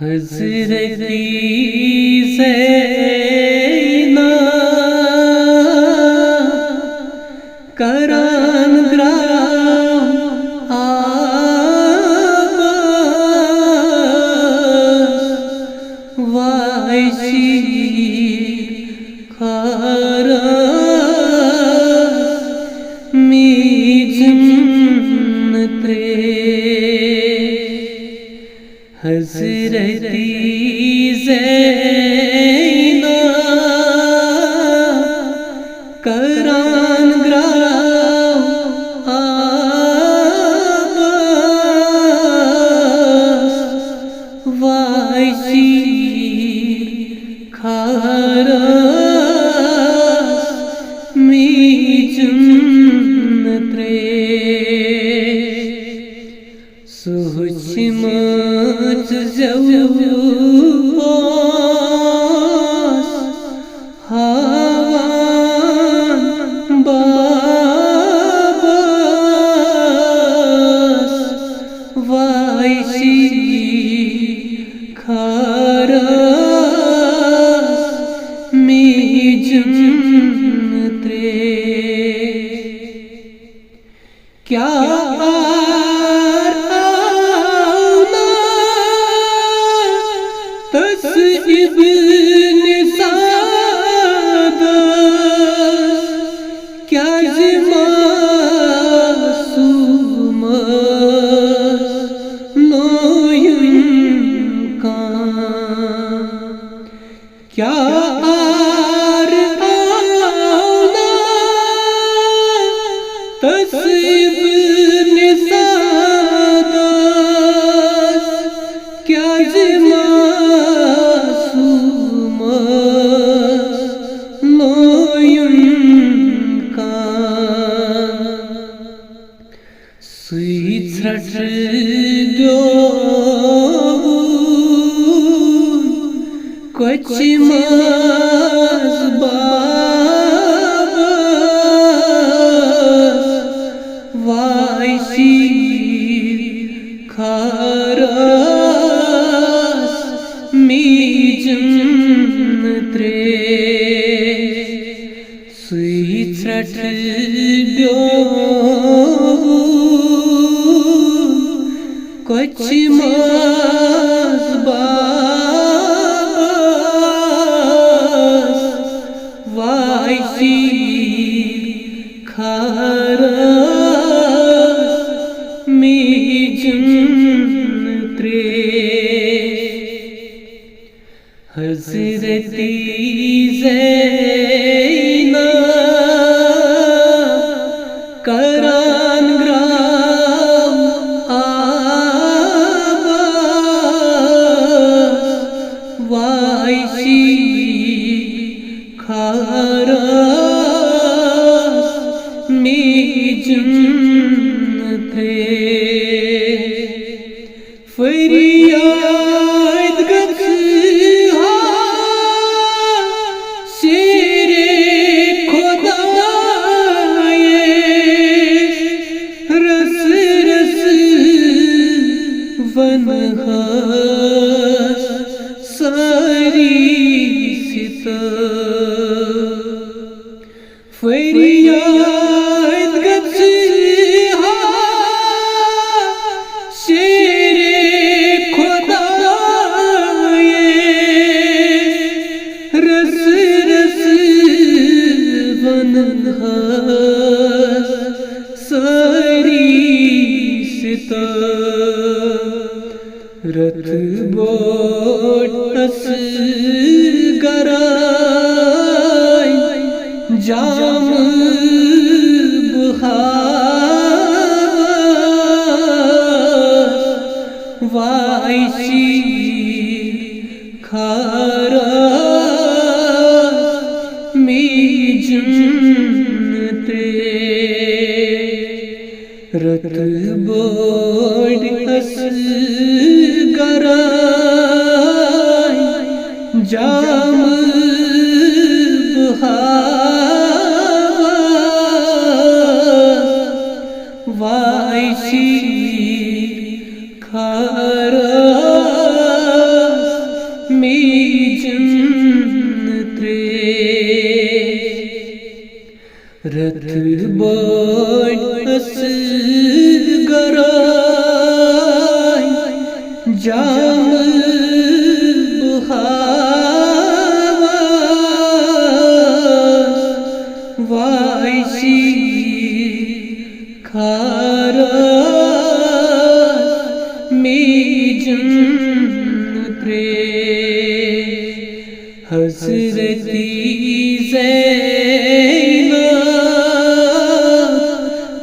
हज़रती ज़ैना करान ग्राम आबास वाइशी खारास मीजन्नत्रे हज़रती ज़ैना करान ग्राम आबास वाइशी खारास मीजन्नत्रे सुहुचमत जवूस हावान बाबास वाइशी खारास मीजन्नत्रे क्या इब्न सादस क्या मासूमस लोयुन का क्या आर आना तस इब्न सादस क्या Koçmaz babas vaişi karas mijntre suitrat koçmaz babas vaişi खारास मीजन्नत्रे हज़रती ज़ैना करान ग्राम आबास वाइशी खारास मीजन्नत्रे फरियाद गज़हा शेरे खुदाए रस रस वनहास सारी सिता फरियाद गज़हा शेरे खुदाए रस रस वनहास सारी सिता रथ बोट असगराय जाम बुहास वाइशी खारास मीजन्नत्रे रथ बोट असगराय जाम बुहास वाइशी खारास रथ बोट असगराय जाम बुहावास वायसी खारास मीजन त्रे हजरती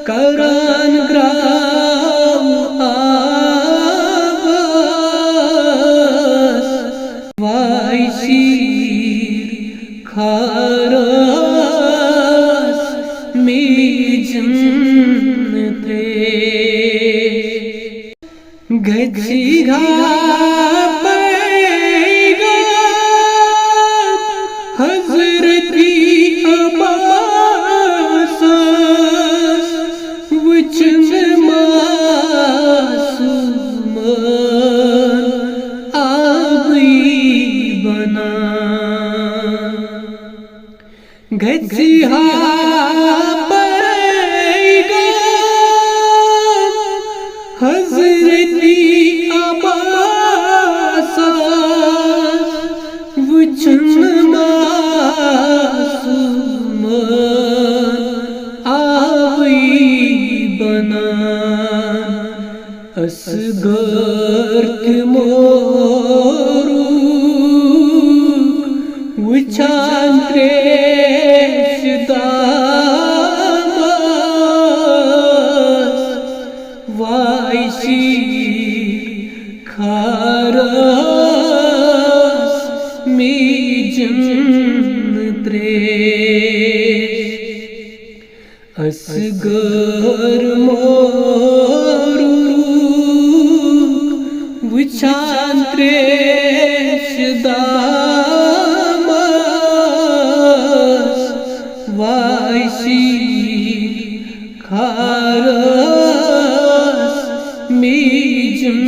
करान ग्राम आवास वायशीर खारास मीजन त्रे गजिगा हजरती अब्बास वचन मासूम आबी बना गजिहा हजरती अब्बास वचन मासूम आवी बना असगर मोरू वचान त्रेश दामास वायसी खारास मीजन त्रे असगर मोरू वचान त्रेश दामास वायसी खारास मीजन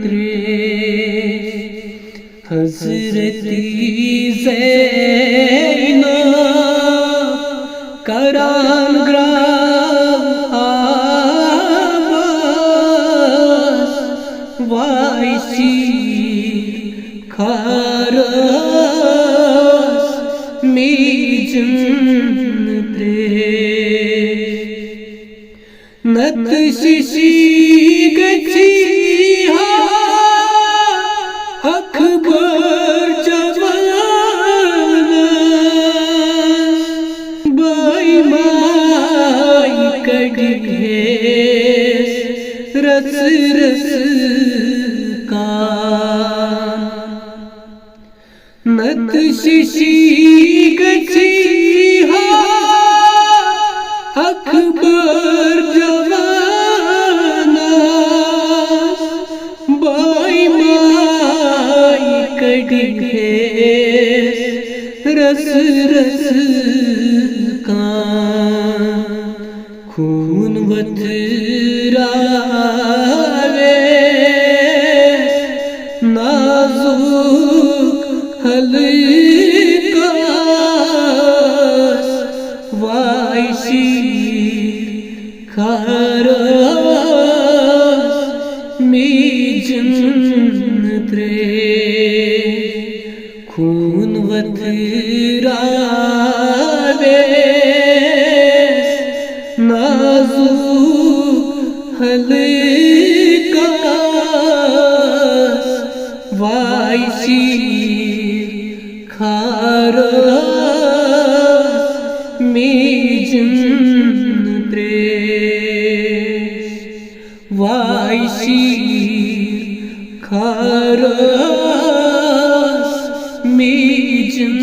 त्रे हजरती करान ग्राम आवास वायसी खारास मीजन त्रे नत शिशी गजिहा अकबर जवान बाई माई कढ़ेस रस रस का नत शिशी गजिहा अकबर जवान बाई माई कढ़ेस रस रस का खून वतरावे नाजुक हल्का वायसी खारास मीजन त्रे खून वतरावे नाजुक हल्का वायसी खारास मीजन त्रे वायसी खारास मीजन